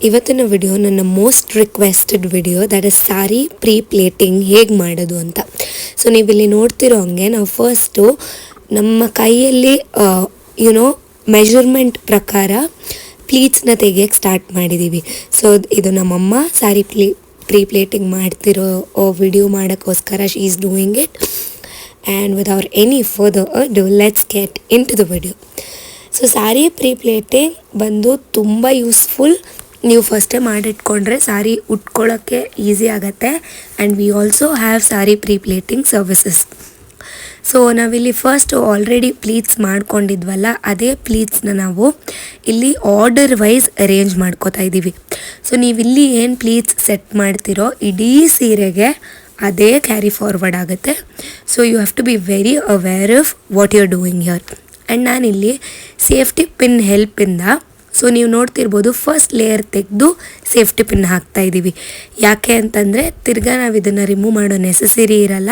ಇವತ್ತಿನ ವಿಡಿಯೋ ನನ್ನ most requested video, that is sari pre pleating ಹೇಗೆ ಮಾಡೋದು ಅಂತ. ಸೊ ನೀವಿಲ್ಲಿ ನೋಡ್ತಿರೋ ಹಂಗೆ ನಾವು ಫಸ್ಟು ನಮ್ಮ ಕೈಯಲ್ಲಿ ಮೆಜರ್ಮೆಂಟ್ ಪ್ರಕಾರ ಪ್ಲೀಟ್ಸ್ನ ತೆಗಿಯೋಕ್ಕೆ ಸ್ಟಾರ್ಟ್ ಮಾಡಿದ್ದೀವಿ. ಸೊ ಇದು ನಮ್ಮಮ್ಮ ಸಾರಿ ಪ್ರೀ ಪ್ಲೇಟಿಂಗ್ ಮಾಡ್ತಿರೋ ವಿಡಿಯೋ ಮಾಡೋಕ್ಕೋಸ್ಕರ she is doing it. And without any further ado let's get into the video. So sari pre pleating ಬಂದು ತುಂಬ ಯೂಸ್ಫುಲ್. ನೀವು ಫಸ್ಟೇ ಮಾಡಿಟ್ಕೊಂಡ್ರೆ ಸಾರಿ ಉಟ್ಕೊಳ್ಳೋಕ್ಕೆ ಈಸಿ ಆಗುತ್ತೆ. And we also have sari pre pleating services. So ನಾವಿಲ್ಲಿ ಫಸ್ಟ್ ಆಲ್ರೆಡಿ ಪ್ಲೀಟ್ಸ್ ಮಾಡ್ಕೊಂಡಿದ್ವಲ್ಲ, ಅದೇ ಪ್ಲೀಟ್ಸ್ನ ನಾವು ಇಲ್ಲಿ ಆರ್ಡರ್ ವೈಸ್ ಅರೇಂಜ್ ಮಾಡ್ಕೋತಾ ಇದ್ದೀವಿ. ಸೊ ನೀವಿಲ್ಲಿ ಏನು ಪ್ಲೀಟ್ಸ್ ಸೆಟ್ ಮಾಡ್ತಿರೋ ಇಡೀ ಸೀರೆಗೆ ಅದೇ ಕ್ಯಾರಿ ಫಾರ್ವರ್ಡ್ ಆಗುತ್ತೆ. So you have to be very aware of what you are doing here. And ನಾನಿಲ್ಲಿ ಸೇಫ್ಟಿ ಪಿನ್ ಹೆಲ್ಪಿಂದ, ಸೊ ನೀವು ನೋಡ್ತಿರ್ಬೋದು, ಫಸ್ಟ್ ಲೇಯರ್ ತೆಗೆದು ಸೇಫ್ಟಿ ಪಿನ್ ಹಾಕ್ತಾಯಿದ್ದೀವಿ. ಯಾಕೆ ಅಂತಂದರೆ ತಿರ್ಗಾ ನಾವು ಇದನ್ನು ರಿಮೂವ್ ಮಾಡೋ ನೆಸೆಸರಿ ಇರಲ್ಲ,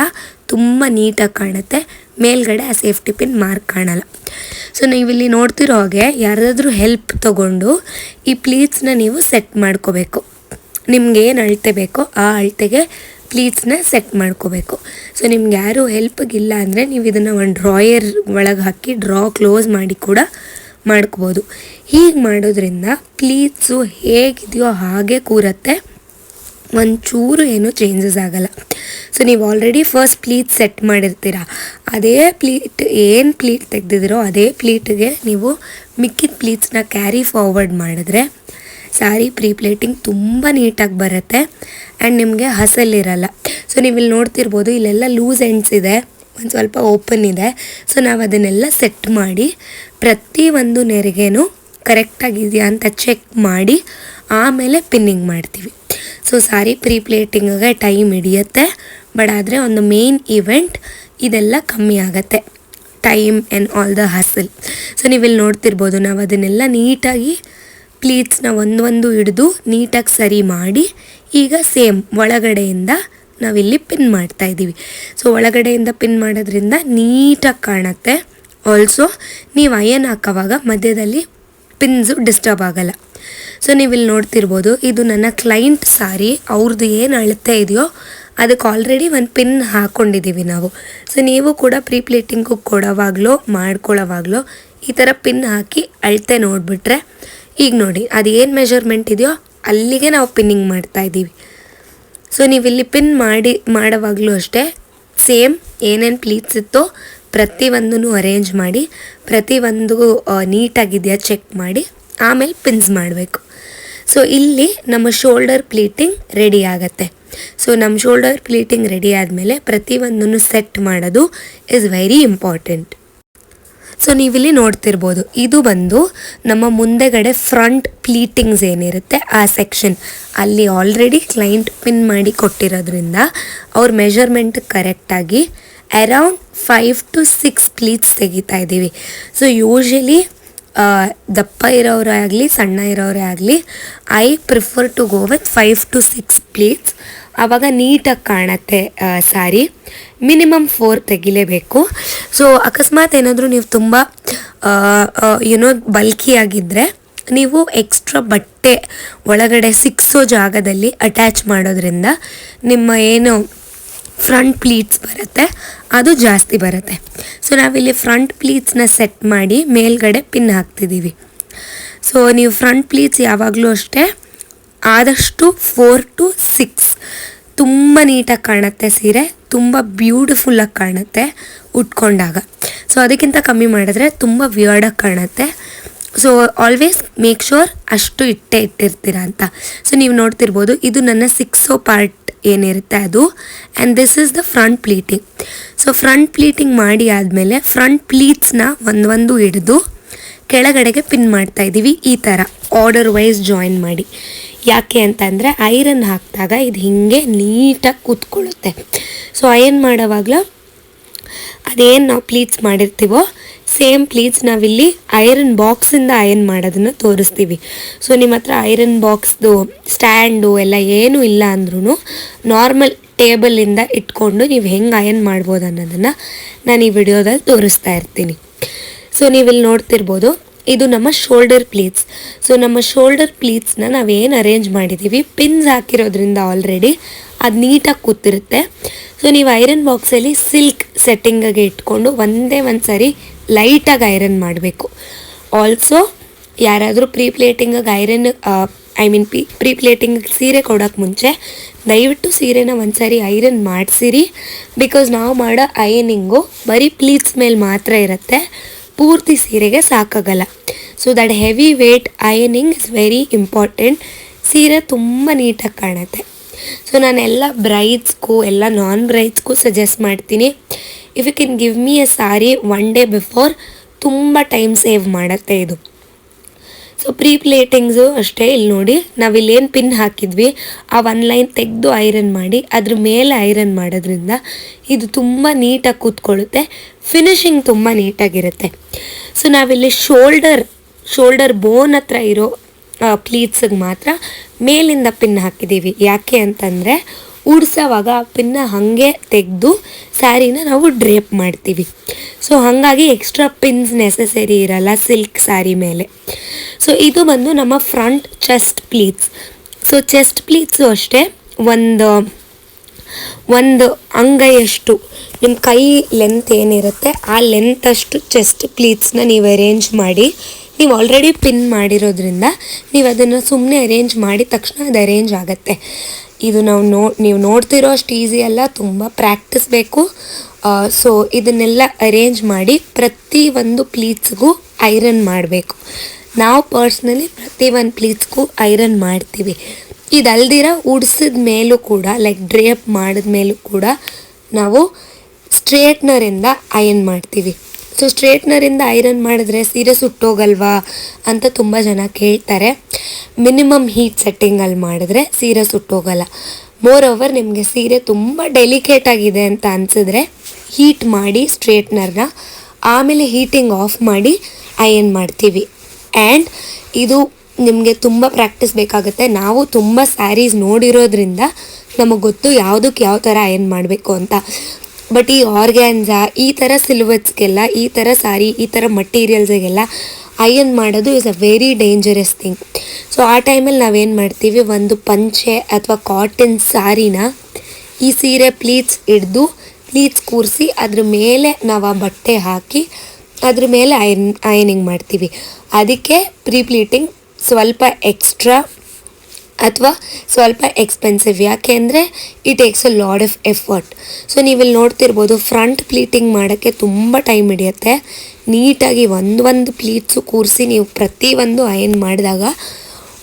ತುಂಬ ನೀಟಾಗಿ ಕಾಣುತ್ತೆ. ಮೇಲ್ಗಡೆ ಆ ಸೇಫ್ಟಿ ಪಿನ್ ಮಾರ್ಕ್ ಕಾಣಲ್ಲ. ಸೊ ನೀವಿಲ್ಲಿ ನೋಡ್ತಿರೋ ಹಾಗೆ ಯಾರಾದರೂ ಹೆಲ್ಪ್ ತೊಗೊಂಡು ಈ ಪ್ಲೀಟ್ಸ್ನ ನೀವು ಸೆಟ್ ಮಾಡ್ಕೋಬೇಕು. ನಿಮ್ಗೆ ಏನು ಅಳತೆ ಬೇಕೋ ಆ ಅಳತೆಗೆ ಪ್ಲೀಟ್ಸ್ನ ಸೆಟ್ ಮಾಡ್ಕೋಬೇಕು. ಸೊ ನಿಮ್ಗೆ ಯಾರು ಹೆಲ್ಪ್ಗಿಲ್ಲ ಅಂದರೆ ನೀವು ಇದನ್ನು ಒಂದು ಡ್ರಾಯರ್ ಒಳಗೆ ಹಾಕಿ ಕ್ಲೋಸ್ ಮಾಡಿ ಕೂಡ ಮಾಡ್ಕೋಬೋದು. ಹೀಗೆ ಮಾಡೋದ್ರಿಂದ ಪ್ಲೀಟ್ಸು ಹೇಗಿದೆಯೋ ಹಾಗೆ ಕೂರತ್ತೆ, ಒಂಚೂರು ಏನೂ ಚೇಂಜಸ್ ಆಗಲ್ಲ. ಸೊ ನೀವು ಆಲ್ರೆಡಿ ಫಸ್ಟ್ ಪ್ಲೀಟ್ ಸೆಟ್ ಮಾಡಿರ್ತೀರ, ಅದೇ ಏನು ಪ್ಲೀಟ್ ತೆಗೆದಿದ್ದೀರೋ ಅದೇ ಪ್ಲೀಟ್ಗೆ ನೀವು ಮಿಕ್ಕಿದ ಪ್ಲೀಟ್ಸ್ನ ಕ್ಯಾರಿ ಫಾರ್ವರ್ಡ್ ಮಾಡಿದ್ರೆ ಸಾರಿ ಪ್ರೀ ಪ್ಲೇಟಿಂಗ್ ತುಂಬ ನೀಟಾಗಿ ಬರುತ್ತೆ. ಆ್ಯಂಡ್ ನಿಮಗೆ ಹಸಲಿರಲ್ಲ. ಸೊ ನೀವಿಲ್ಲಿ ನೋಡ್ತಿರ್ಬೋದು, ಇಲ್ಲೆಲ್ಲ ಲೂಸ್ ಎಂಡ್ಸ್ ಇದೆ, ಒಂದು ಸ್ವಲ್ಪ ಓಪನ್ ಇದೆ. ಸೊ ನಾವು ಅದನ್ನೆಲ್ಲ ಸೆಟ್ ಮಾಡಿ ಪ್ರತಿಯೊಂದು ನೆರಿಗೆನೂ ಕರೆಕ್ಟಾಗಿದೆಯಾ ಅಂತ ಚೆಕ್ ಮಾಡಿ ಆಮೇಲೆ ಪಿನ್ನಿಂಗ್ ಮಾಡ್ತೀವಿ. ಸೊ ಸಾರಿ ಪ್ರೀ ಪ್ಲೇಟಿಂಗಿಗೆ ಟೈಮ್ ಹಿಡಿಯುತ್ತೆ, ಬಟ್ ಆದರೆ ಒಂದು ಮೇನ್ ಇವೆಂಟ್ ಇದೆಲ್ಲ ಕಮ್ಮಿ ಆಗುತ್ತೆ, time and all the ಹಸಲ್. So ನೀವಿಲ್ಲಿ ನೋಡ್ತಿರ್ಬೋದು, ನಾವು ಅದನ್ನೆಲ್ಲ ನೀಟಾಗಿ ಪ್ಲೀಟ್ಸ್ನ ಒಂದು ಹಿಡಿದು ನೀಟಾಗಿ ಸರಿ ಮಾಡಿ ಈಗ ಸೇಮ್ ಒಳಗಡೆಯಿಂದ ನಾವಿಲ್ಲಿ ಪಿನ್ ಮಾಡ್ತಾಯಿದ್ದೀವಿ. ಸೊ ಒಳಗಡೆಯಿಂದ ಪಿನ್ ಮಾಡೋದ್ರಿಂದ ನೀಟಾಗಿ ಕಾಣುತ್ತೆ. ಆಲ್ಸೋ ನೀವು ಅಯನ್ ಹಾಕೋವಾಗ ಮಧ್ಯದಲ್ಲಿ ಪಿನ್ಸು ಡಿಸ್ಟರ್ಬ್ ಆಗಲ್ಲ. ಸೊ ನೀವಿಲ್ಲಿ ನೋಡ್ತಿರ್ಬೋದು, ಇದು ನನ್ನ ಕ್ಲೈಂಟ್ ಸಾರಿ, ಅವ್ರದ್ದು ಏನು ಅಳತೆ ಇದೆಯೋ ಅದಕ್ಕೆ ಆಲ್ರೆಡಿ ಒಂದು ಪಿನ್ ಹಾಕ್ಕೊಂಡಿದ್ದೀವಿ ನಾವು. ಸೊ ನೀವು ಕೂಡ ಪ್ರೀ ಪ್ಲೇಟಿಂಗು ಕೊಡೋವಾಗಲೋ ಮಾಡ್ಕೊಳ್ಳೋವಾಗಲೋ ಈ ಥರ ಪಿನ್ ಹಾಕಿ ಅಳತೆ ನೋಡಿಬಿಟ್ರೆ, ಈಗ ನೋಡಿ ಅದು ಏನು ಮೆಜರ್ಮೆಂಟ್ ಇದೆಯೋ ಅಲ್ಲಿಗೆ ನಾವು ಪಿನ್ನಿಂಗ್ ಮಾಡ್ತಾಯಿದ್ದೀವಿ. ಸೊ ನೀವಿಲ್ಲಿ ಪಿನ್ ಮಾಡೋವಾಗಲೂ ಅಷ್ಟೇ ಸೇಮ್ ಏನೇನು ಪ್ಲೀಟ್ಸ್ ಇತ್ತೋ ಪ್ರತಿಯೊಂದೂ ಅರೇಂಜ್ ಮಾಡಿ ಪ್ರತಿಯೊಂದು ನೀಟಾಗಿದೆಯಾ ಚೆಕ್ ಮಾಡಿ ಆಮೇಲೆ ಪಿನ್ಸ್ ಮಾಡಬೇಕು. ಸೊ ಇಲ್ಲಿ ನಮ್ಮ ಶೋಲ್ಡರ್ ಪ್ಲೀಟಿಂಗ್ ರೆಡಿ ಆಗುತ್ತೆ. ಸೊ ನಮ್ಮ ಶೋಲ್ಡರ್ ಪ್ಲೀಟಿಂಗ್ ರೆಡಿ ಆದಮೇಲೆ ಪ್ರತಿಯೊಂದನ್ನು ಸೆಟ್ ಮಾಡೋದು ಇಸ್ ವೆರಿ ಇಂಪಾರ್ಟೆಂಟ್. ಸೊ ನೀವಿಲ್ಲಿ ನೋಡ್ತಿರ್ಬೋದು, ಇದು ಬಂದು ನಮ್ಮ ಮುಂದೆಗಡೆ ಫ್ರಂಟ್ ಪ್ಲೀಟಿಂಗ್ಸ್ ಏನಿರುತ್ತೆ ಆ ಸೆಕ್ಷನ್, ಅಲ್ಲಿ ಆಲ್ರೆಡಿ ಕ್ಲೈಂಟ್ ಪಿನ್ ಮಾಡಿ ಕೊಟ್ಟಿರೋದ್ರಿಂದ ಅವ್ರ ಮೆಜರ್ಮೆಂಟ್ ಕರೆಕ್ಟಾಗಿ ಅರೌಂಡ್ 5 to 6 ಪ್ಲೀಟ್ಸ್ ತೆಗಿತಾ ಇದ್ದೀವಿ. ಸೊ ಯೂಶ್ವಲಿ ದಪ್ಪ ಇರೋರೇ ಆಗಲಿ ಸಣ್ಣ ಇರೋರೇ ಆಗಲಿ I prefer to go with 5 to 6 pleats. ಆವಾಗ ನೀಟಾಗಿ ಕಾಣುತ್ತೆ ಸಾರಿ. ಮಿನಿಮಮ್ 4 ತೆಗಿಲೇಬೇಕು. ಸೊ ಅಕಸ್ಮಾತ್ ಏನಾದರೂ ನೀವು ತುಂಬ ಬಲ್ಕಿಯಾಗಿದ್ದರೆ ನೀವು ಎಕ್ಸ್ಟ್ರಾ ಬಟ್ಟೆ ಒಳಗಡೆ ಸಿಕ್ಸೋ ಜಾಗದಲ್ಲಿ ಅಟ್ಯಾಚ್ ಮಾಡೋದ್ರಿಂದ ನಿಮ್ಮ ಏನು ಫ್ರಂಟ್ ಪ್ಲೀಟ್ಸ್ ಬರುತ್ತೆ ಅದು ಜಾಸ್ತಿ ಬರುತ್ತೆ. ಸೊ ನಾವಿಲ್ಲಿ ಫ್ರಂಟ್ ಪ್ಲೀಟ್ಸ್ನ ಸೆಟ್ ಮಾಡಿ ಮೇಲ್ಗಡೆ ಪಿನ್ ಹಾಕ್ತಿದ್ದೀವಿ. ಸೊ ನೀವು ಫ್ರಂಟ್ ಪ್ಲೀಟ್ಸ್ ಯಾವಾಗಲೂ ಅಷ್ಟೇ ಆದಷ್ಟು 4 to 6 ತುಂಬ ನೀಟಾಗಿ ಕಾಣುತ್ತೆ ಸೀರೆ, ತುಂಬ ಬ್ಯೂಟಿಫುಲ್ಲಾಗಿ ಕಾಣುತ್ತೆ ಉಟ್ಕೊಂಡಾಗ. ಸೊ ಅದಕ್ಕಿಂತ ಕಮ್ಮಿ ಮಾಡಿದ್ರೆ ತುಂಬ ವಿಯರ್ಡಾಗಿ ಕಾಣುತ್ತೆ. ಸೊ ಆಲ್ವೇಸ್ ಮೇಕ್ ಶ್ಯೂರ್ ಅಷ್ಟು ಇಟ್ಟಿರ್ತೀರ ಅಂತ. ಸೊ ನೀವು ನೋಡ್ತಿರ್ಬೋದು, ಇದು ನನ್ನ 6 ಪಾರ್ಟ್ ಏನಿರುತ್ತೆ ಅದು. And this is the front pleating. So front pleating ಮಾಡಿ ಆದಮೇಲೆ ಫ್ರಂಟ್ ಪ್ಲೀಟ್ಸ್ನ ಒಂದು ಹಿಡಿದು ಕೆಳಗಡೆಗೆ ಪಿನ್ ಮಾಡ್ತಾಯಿದ್ದೀವಿ ಈ ಥರ ಆರ್ಡರ್ ವೈಸ್ ಜಾಯಿನ್ ಮಾಡಿ. ಯಾಕೆ ಅಂತಂದರೆ ಐರನ್ ಹಾಕಿದಾಗ ಇದು ಹೀಗೆ ನೀಟಾಗಿ ಕೂತ್ಕೊಳ್ಳುತ್ತೆ. ಸೊ ಅಯನ್ ಮಾಡೋವಾಗಲೂ ಅದೇನು ನಾವು ಪ್ಲೀಟ್ಸ್ ಮಾಡಿರ್ತೀವೋ ಸೇಮ್ ಪ್ಲೀಟ್ಸ್ ನಾವಿಲ್ಲಿ ಐರನ್ ಬಾಕ್ಸಿಂದ ಅಯನ್ ಮಾಡೋದನ್ನು ತೋರಿಸ್ತೀವಿ. ಸೊ ನಿಮ್ಮ ಹತ್ರ ಐರನ್ ಬಾಕ್ಸ್ದು ಸ್ಟ್ಯಾಂಡು ಎಲ್ಲ ಏನೂ ಇಲ್ಲ ಅಂದ್ರೂ ನಾರ್ಮಲ್ ಟೇಬಲಿಂದ ಇಟ್ಕೊಂಡು ನೀವು ಹೆಂಗೆ ಅಯನ್ ಮಾಡ್ಬೋದು ಅನ್ನೋದನ್ನು ನಾನು ಈ ವಿಡಿಯೋದಲ್ಲಿ ತೋರಿಸ್ತಾ ಇರ್ತೀನಿ. ಸೊ ನೀವಿಲ್ಲಿ ನೋಡ್ತಿರ್ಬೋದು, ಇದು ನಮ್ಮ ಶೋಲ್ಡರ್ ಪ್ಲೀಟ್ಸ್. ಸೊ ನಮ್ಮ ಶೋಲ್ಡರ್ ಪ್ಲೀಟ್ಸ್ನ ನಾವೇನು ಅರೇಂಜ್ ಮಾಡಿದ್ದೀವಿ, ಪಿನ್ಸ್ ಹಾಕಿರೋದ್ರಿಂದ ಆಲ್ರೆಡಿ ಅದು ನೀಟಾಗಿ ಕೂತಿರುತ್ತೆ. ಸೊ ನೀವು ಐರನ್ ಬಾಕ್ಸಲ್ಲಿ ಸಿಲ್ಕ್ ಸೆಟ್ಟಿಂಗಿಗೆ ಇಟ್ಕೊಂಡು ಒಂದೇ ಒಂದು ಸಾರಿ ಲೈಟಾಗಿ ಐರನ್ ಮಾಡಬೇಕು. ಆಲ್ಸೋ ಯಾರಾದರೂ ಪ್ಲೇಟಿಂಗಿಗೆ ಐರನ್ ಪ್ಲೇಟಿಂಗಿಗೆ ಸೀರೆ ಕೊಡೋಕ್ಕೆ ಮುಂಚೆ ದಯವಿಟ್ಟು ಸೀರೆನ ಒಂದು ಸಾರಿ ಐರನ್ ಮಾಡಿಸಿರಿ. ಬಿಕಾಸ್ ನಾವು ಮಾಡೋ ಐರನಿಂಗು ಬರೀ ಪ್ಲೀಟ್ಸ್ ಮೇಲೆ ಮಾತ್ರ ಇರುತ್ತೆ, ಪೂರ್ತಿ ಸೀರೆಗೆ ಸಾಕಾಗಲ್ಲ. So that heavy weight ironing is very important. ಸೀರೆ ತುಂಬ ನೀಟಾಗಿ ಕಾಣುತ್ತೆ. ಸೊ ನಾನು ಎಲ್ಲ ಬ್ರೈಡ್ಸ್ಗೂ ಎಲ್ಲ ನಾನ್ ಬ್ರೈಡ್ಸ್ಗೂ ಸಜೆಸ್ಟ್ ಮಾಡ್ತೀನಿ, if you can give me a sari 1 day before, ತುಂಬ ಟೈಮ್ ಸೇವ್ ಮಾಡುತ್ತೆ ಇದು. ಸೊ ಪ್ಲೇಟಿಂಗ್ಸು ಅಷ್ಟೇ. ಇಲ್ಲಿ ನೋಡಿ, ನಾವಿಲ್ಲೇನು ಪಿನ್ ಹಾಕಿದ್ವಿ ಆ 1 ಲೈನ್ ತೆಗೆದು ಐರನ್ ಮಾಡಿ ಅದ್ರ ಮೇಲೆ ಐರನ್ ಮಾಡೋದ್ರಿಂದ ಇದು ತುಂಬ ನೀಟಾಗಿ ಕೂತ್ಕೊಳ್ಳುತ್ತೆ, ಫಿನಿಶಿಂಗ್ ತುಂಬ ನೀಟಾಗಿರುತ್ತೆ. ಸೊ ನಾವಿಲ್ಲಿ ಶೋಲ್ಡರ್ ಬೋನ್ ಹತ್ರ ಇರೋ ಪ್ಲೀಟ್ಸಿಗೆ ಮಾತ್ರ ಮೇಲಿಂದ ಪಿನ್ ಹಾಕಿದ್ದೀವಿ. ಯಾಕೆ ಅಂತಂದರೆ ಉಡ್ಸೋವಾಗ ಆ ಪಿನ್ನ ಹಾಗೆ ತೆಗೆದು ಸ್ಯಾರಿನ ನಾವು ಡ್ರೇಪ್ ಮಾಡ್ತೀವಿ. ಸೊ ಹಾಗಾಗಿ ಎಕ್ಸ್ಟ್ರಾ ಪಿನ್ಸ್ ನೆಸೆಸರಿ ಇರಲ್ಲ ಸಿಲ್ಕ್ ಸ್ಯಾರಿ ಮೇಲೆ. ಸೊ ಇದು ಬಂದು ನಮ್ಮ front chest pleats. So chest pleats ಅಷ್ಟೇ ಒಂದು ಅಂಗೈಯಷ್ಟು ನಿಮ್ಮ ಕೈ ಲೆಂತ್ ಏನಿರುತ್ತೆ ಆ ಲೆಂತಷ್ಟು ಚೆಸ್ಟ್ ಪ್ಲೀಟ್ಸ್ನ ನೀವು ಅರೇಂಜ್ ಮಾಡಿ, ನೀವು ಆಲ್ರೆಡಿ ಪಿನ್ ಮಾಡಿರೋದ್ರಿಂದ ನೀವು ಅದನ್ನು ಸುಮ್ಮನೆ ಅರೇಂಜ್ ಮಾಡಿದ ತಕ್ಷಣ ಅದು ಅರೇಂಜ್ ಆಗುತ್ತೆ. ಇದು ನೀವು ನೋಡ್ತಿರೋ ಅಷ್ಟು ಈಸಿ ಅಲ್ಲ, ತುಂಬ ಪ್ರಾಕ್ಟೀಸ್ ಬೇಕು. ಸೊ ಇದನ್ನೆಲ್ಲ ಅರೇಂಜ್ ಮಾಡಿ ಪ್ರತಿ ಒಂದು ಪ್ಲೀಟ್ಸ್ಗೂ ಐರನ್ ಮಾಡಬೇಕು. ನಾವು ಪರ್ಸ್ನಲಿ ಪ್ರತಿ ಒಂದು ಪ್ಲೀಟ್ಸ್ಗೂ ಐರನ್ ಮಾಡ್ತೀವಿ. ಇದಲ್ದಿರ ಉಡ್ಸಿದ ಮೇಲೂ ಕೂಡ, ಲೈಕ್ ಡ್ರೇಪ್ ಮಾಡಿದ ಮೇಲೂ ಕೂಡ ನಾವು ಸ್ಟ್ರೇಟ್ನರಿಂದ ಐರನ್ ಮಾಡ್ತೀವಿ. ಸೊ ಸ್ಟ್ರೇಟ್ನರಿಂದ ಐರನ್ ಮಾಡಿದ್ರೆ ಸೀರೆ ಸುಟ್ಟೋಗಲ್ವಾ ಅಂತ ತುಂಬ ಜನ ಕೇಳ್ತಾರೆ. ಮಿನಿಮಮ್ ಹೀಟ್ ಸೆಟ್ಟಿಂಗಲ್ಲಿ ಮಾಡಿದ್ರೆ ಸೀರೆ ಸುಟ್ಟೋಗಲ್ಲ. ಮೋರ್ ಓವರ್ ನಿಮಗೆ ಸೀರೆ ತುಂಬ ಡೆಲಿಕೇಟ್ ಆಗಿದೆ ಅಂತ ಅನಿಸಿದ್ರೆ ಹೀಟ್ ಮಾಡಿ ಸ್ಟ್ರೇಟ್ನರ್ನ, ಆಮೇಲೆ ಹೀಟಿಂಗ್ ಆಫ್ ಮಾಡಿ ಐರನ್ ಮಾಡ್ತೀವಿ. ಆ್ಯಂಡ್ ಇದು ನಿಮಗೆ ತುಂಬ ಪ್ರಾಕ್ಟೀಸ್ ಬೇಕಾಗುತ್ತೆ. ನಾವು ತುಂಬ ಸ್ಯಾರೀಸ್ ನೋಡಿರೋದ್ರಿಂದ ನಮಗೆ ಗೊತ್ತು ಯಾವುದಕ್ಕೆ ಯಾವ ಥರ ಐರನ್ ಮಾಡಬೇಕು ಅಂತ. ಬಟ್ ಈ ಆರ್ಗ್ಯಾನ್ಸಾ, ಈ ಥರ ಸಿಲ್ವರ್ಸ್ಗೆಲ್ಲ, ಈ ಥರ ಸ್ಯಾರಿ, ಈ ಥರ ಮಟೀರಿಯಲ್ಸಿಗೆಲ್ಲ ಐರನ್ ಮಾಡೋದು is a very dangerous thing. So ಆ ಟೈಮಲ್ಲಿ ನಾವೇನು ಮಾಡ್ತೀವಿ, ಒಂದು ಪಂಚೆ ಅಥವಾ ಕಾಟನ್ ಸ್ಯಾರಿನ ಈ ಸೀರೆ ಪ್ಲೀಟ್ಸ್ ಕೂರಿಸಿ ಅದ್ರ ಮೇಲೆ ನಾವು ಆ ಬಟ್ಟೆ ಹಾಕಿ ಅದ್ರ ಮೇಲೆ ಐರನಿಂಗ್ ಮಾಡ್ತೀವಿ. ಅದಕ್ಕೆ ಪ್ಲೀಟಿಂಗ್ ಸ್ವಲ್ಪ ಎಕ್ಸ್ಟ್ರಾ ಅಥವಾ ಸ್ವಲ್ಪ ಎಕ್ಸ್ಪೆನ್ಸಿವ್. ಯಾಕೆ ಅಂದರೆ it takes a lot of effort. So ನೀವಿಲ್ಲಿ ನೋಡ್ತಿರ್ಬೋದು, ಫ್ರಂಟ್ ಪ್ಲೀಟಿಂಗ್ ಮಾಡೋಕ್ಕೆ ತುಂಬ ಟೈಮ್ ಹಿಡಿಯುತ್ತೆ. ನೀಟಾಗಿ ಒಂದು ಪ್ಲೀಟ್ಸು ಕೂರಿಸಿ ನೀವು ಪ್ರತಿಯೊಂದು ಐರನ್ ಮಾಡಿದಾಗ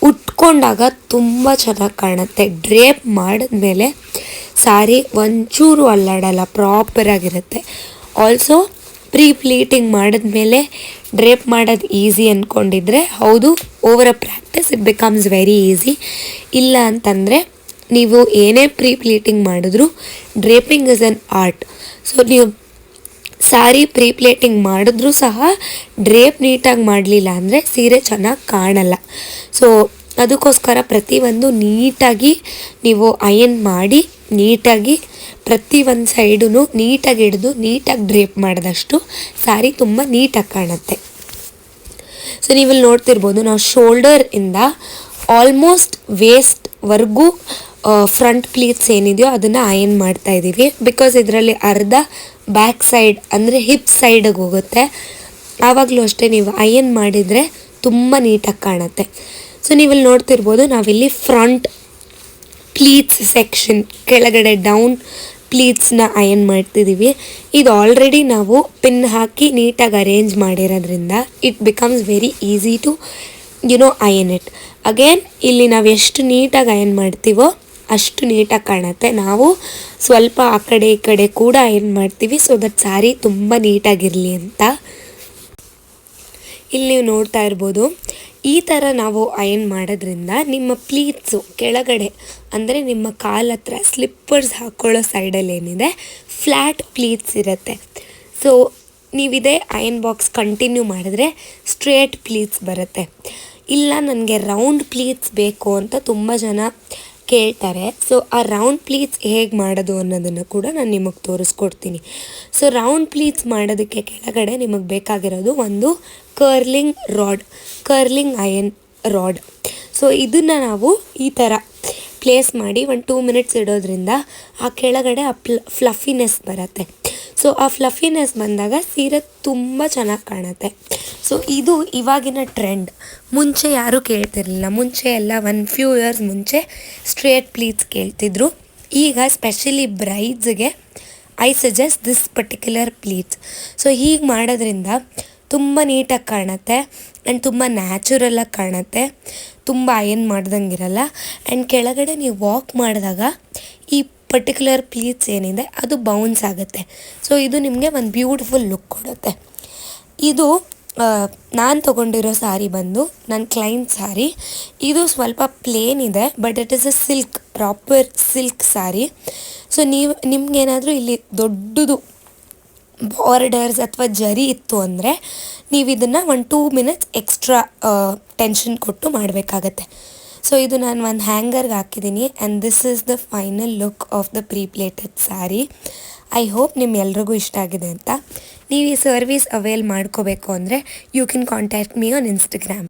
ಉಟ್ಕೊಂಡಾಗ ತುಂಬ ಚೆನ್ನಾಗಿ ಕಾಣುತ್ತೆ. ಡ್ರೇಪ್ ಮಾಡಿದ್ಮೇಲೆ ಸಾರಿ ಒಂಚೂರು ಅಲ್ಲಾಡಲ್ಲ, ಪ್ರಾಪರಾಗಿರುತ್ತೆ. ಆಲ್ಸೋ ಪ್ಲೀಟಿಂಗ್ ಮಾಡಿದ್ಮೇಲೆ ಡ್ರೇಪ್ ಮಾಡೋದು ಈಸಿ ಅಂದ್ಕೊಂಡಿದ್ರೆ ಹೌದು, over a practice it becomes very easy. ಇಲ್ಲ ಅಂತಂದರೆ ನೀವು ಏನೇ ಪ್ಲೀಟಿಂಗ್ ಮಾಡಿದ್ರು draping is an art. So ನೀವು ಸಾರಿ ಪ್ಲೀಟಿಂಗ್ ಮಾಡಿದ್ರೂ ಸಹ ಡ್ರೇಪ್ ನೀಟಾಗಿ ಮಾಡಲಿಲ್ಲ ಅಂದರೆ ಸೀರೆ ಚೆನ್ನಾಗಿ ಕಾಣಲ್ಲ. ಸೊ ಅದಕ್ಕೋಸ್ಕರ ಪ್ರತಿಯೊಂದು ನೀಟಾಗಿ ನೀವು ಐರನ್ ಮಾಡಿ ನೀಟಾಗಿ ಪ್ರತಿಯೊಂದು ಸೈಡೂ ನೀಟಾಗಿ ಹಿಡಿದು ನೀಟಾಗಿ ಡ್ರೇಪ್ ಮಾಡಿದಷ್ಟು ಸಾರಿ ತುಂಬ ನೀಟಾಗಿ ಕಾಣುತ್ತೆ. ಸೊ ನೀವಿಲ್ಲಿ ನೋಡ್ತಿರ್ಬೋದು, ನಾವು ಶೋಲ್ಡರಿಂದ ಆಲ್ಮೋಸ್ಟ್ ವೇಸ್ಟ್ವರೆಗೂ ಫ್ರಂಟ್ ಪ್ಲೀಟ್ಸ್ ಏನಿದೆಯೋ ಅದನ್ನು ಐರನ್ ಮಾಡ್ತಾಯಿದ್ದೀವಿ. ಬಿಕಾಸ್ ಇದರಲ್ಲಿ ಅರ್ಧ ಬ್ಯಾಕ್ ಸೈಡ್ ಅಂದರೆ ಹಿಪ್ ಸೈಡಿಗೆ ಹೋಗುತ್ತೆ. ಆವಾಗಲೂ ಅಷ್ಟೇ ನೀವು ಐರನ್ ಮಾಡಿದರೆ ತುಂಬ ನೀಟಾಗಿ ಕಾಣುತ್ತೆ. ಸೊ ನೀವಿಲ್ಲಿ ನೋಡ್ತಿರ್ಬೋದು, ನಾವಿಲ್ಲಿ ಫ್ರಂಟ್ ಪ್ಲೀಟ್ಸ್ ಸೆಕ್ಷನ್ ಕೆಳಗಡೆ ಡೌನ್ ಪ್ಲೀಟ್ಸ್ನ ಐರನ್ ಮಾಡ್ತಿದ್ದೀವಿ. ಇದು ಆಲ್ರೆಡಿ ನಾವು ಪಿನ್ ಹಾಕಿ ನೀಟಾಗಿ ಅರೇಂಜ್ ಮಾಡಿರೋದ್ರಿಂದ it becomes very easy to iron it. Again ಇಲ್ಲಿ ನಾವು ಎಷ್ಟು ನೀಟಾಗಿ ಐರನ್ ಮಾಡ್ತೀವೋ ಅಷ್ಟು ನೀಟಾಗಿ ಕಾಣುತ್ತೆ. ನಾವು ಸ್ವಲ್ಪ ಆ ಕಡೆ ಈ ಕಡೆ ಕೂಡ ಐರನ್ ಮಾಡ್ತೀವಿ, ಸೊ ದಟ್ ಸಾರಿ ತುಂಬ ನೀಟಾಗಿರಲಿ ಅಂತ. ಇಲ್ಲಿ ನೀವು ನೋಡ್ತಾ ಇರ್ಬೋದು, ಈ ಥರ ನಾವು ಐರನ್ ಮಾಡೋದ್ರಿಂದ ನಿಮ್ಮ ಪ್ಲೀಟ್ಸು ಕೆಳಗಡೆ ಅಂದರೆ ನಿಮ್ಮ ಕಾಲ ಹತ್ರ ಸ್ಲಿಪ್ಪರ್ಸ್ ಹಾಕ್ಕೊಳ್ಳೋ ಸೈಡಲ್ಲಿ ಏನಿದೆ ಫ್ಲ್ಯಾಟ್ ಪ್ಲೀಟ್ಸ್ ಇರುತ್ತೆ. ಸೊ ನೀವಿದೇ ಐರನ್ ಬಾಕ್ಸ್ ಕಂಟಿನ್ಯೂ ಮಾಡಿದ್ರೆ ಸ್ಟ್ರೇಟ್ ಪ್ಲೀಟ್ಸ್ ಬರುತ್ತೆ. ಇಲ್ಲ ನನಗೆ ರೌಂಡ್ ಪ್ಲೀಟ್ಸ್ ಬೇಕು ಅಂತ ತುಂಬ ಜನ ಕೇಳ್ತಾರೆ. ಸೊ ಆ ರೌಂಡ್ ಪ್ಲೀಟ್ಸ್ ಹೇಗೆ ಮಾಡೋದು ಅನ್ನೋದನ್ನು ಕೂಡ ನಾನು ನಿಮಗೆ ತೋರಿಸ್ಕೊಡ್ತೀನಿ. ಸೊ ರೌಂಡ್ ಪ್ಲೀಟ್ಸ್ ಮಾಡೋದಕ್ಕೆ ಕೆಳಗಡೆ ನಿಮಗೆ ಬೇಕಾಗಿರೋದು ಒಂದು ಕರ್ಲಿಂಗ್ ಅಯನ್ ರಾಡ್. ಸೊ ಇದನ್ನು ನಾವು ಈ ಥರ ಪ್ಲೇಸ್ ಮಾಡಿ ಒಂದು 2 ಮಿನಿಟ್ಸ್ ಇಡೋದ್ರಿಂದ ಆ ಕೆಳಗಡೆ ಆ ಫ್ಲಫಿನೆಸ್ ಬರುತ್ತೆ. ಸೊ ಆ ಫ್ಲಫಿನೆಸ್ ಬಂದಾಗ ಸೀರೆ ತುಂಬ ಚೆನ್ನಾಗಿ ಕಾಣುತ್ತೆ. ಸೊ ಇದು ಇವಾಗಿನ ಟ್ರೆಂಡ್. ಮುಂಚೆ ಯಾರೂ ಕೇಳ್ತಿರ್ಲಿಲ್ಲ. ಮುಂಚೆ ಎಲ್ಲ ಫ್ಯೂ ಇಯರ್ಸ್ ಮುಂಚೆ ಸ್ಟ್ರೇಟ್ ಪ್ಲೀಟ್ಸ್ ಕೇಳ್ತಿದ್ರು. ಈಗ ಸ್ಪೆಷಲಿ ಬ್ರೈಡ್ಸ್ಗೆ I suggest this particular pleats. So ಹೀಗೆ ಮಾಡೋದ್ರಿಂದ ತುಂಬ ನೀಟಾಗಿ ಕಾಣುತ್ತೆ ಆ್ಯಂಡ್ ತುಂಬ ನ್ಯಾಚುರಲಾಗಿ ಕಾಣುತ್ತೆ, ತುಂಬ ಅಯನ್ ಮಾಡ್ದಂಗಿರಲ್ಲ. ಆ್ಯಂಡ್ ಕೆಳಗಡೆ ನೀವು ವಾಕ್ ಮಾಡಿದಾಗ ಈ ಪರ್ಟಿಕ್ಯುಲರ್ ಪ್ಲೀಟ್ಸ್ ಏನಿದೆ ಅದು ಬೌನ್ಸ್ ಆಗುತ್ತೆ. ಸೊ ಇದು ನಿಮಗೆ ಒಂದು ಬ್ಯೂಟಿಫುಲ್ ಲುಕ್ ಕೊಡುತ್ತೆ. ಇದು ನಾನು ತೊಗೊಂಡಿರೋ ಸ್ಯಾರಿ ಬಂದು ನನ್ನ ಕ್ಲೈಂಟ್ ಸ್ಯಾರಿ. ಇದು ಸ್ವಲ್ಪ ಪ್ಲೇನ್ ಇದೆ, but it is a proper silk sari. So ನಿಮ್ಗೇನಾದರೂ ಇಲ್ಲಿ ದೊಡ್ಡದು ಬಾರ್ಡರ್ಸ್ ಅಥವಾ ಜರಿ ಇತ್ತು ಅಂದರೆ ನೀವು ಇದನ್ನು ಒಂದು 2 ಮಿನಿಟ್ಸ್ ಎಕ್ಸ್ಟ್ರಾ ಟೆನ್ಷನ್ ಕೊಟ್ಟು ಮಾಡಬೇಕಾಗತ್ತೆ. ಸೊ ಇದು ನಾನು ಒಂದು ಹ್ಯಾಂಗರ್ಗೆ ಹಾಕಿದ್ದೀನಿ and this is the final look of the prepleated sari. I hope ನಿಮ್ಮೆಲ್ರಿಗೂ ಇಷ್ಟ ಆಗಿದೆ ಅಂತ. ನೀವು ಈ ಸರ್ವಿಸ್ ಅವೈಲ್ ಮಾಡ್ಕೋಬೇಕು ಅಂದರೆ you can contact me on Instagram.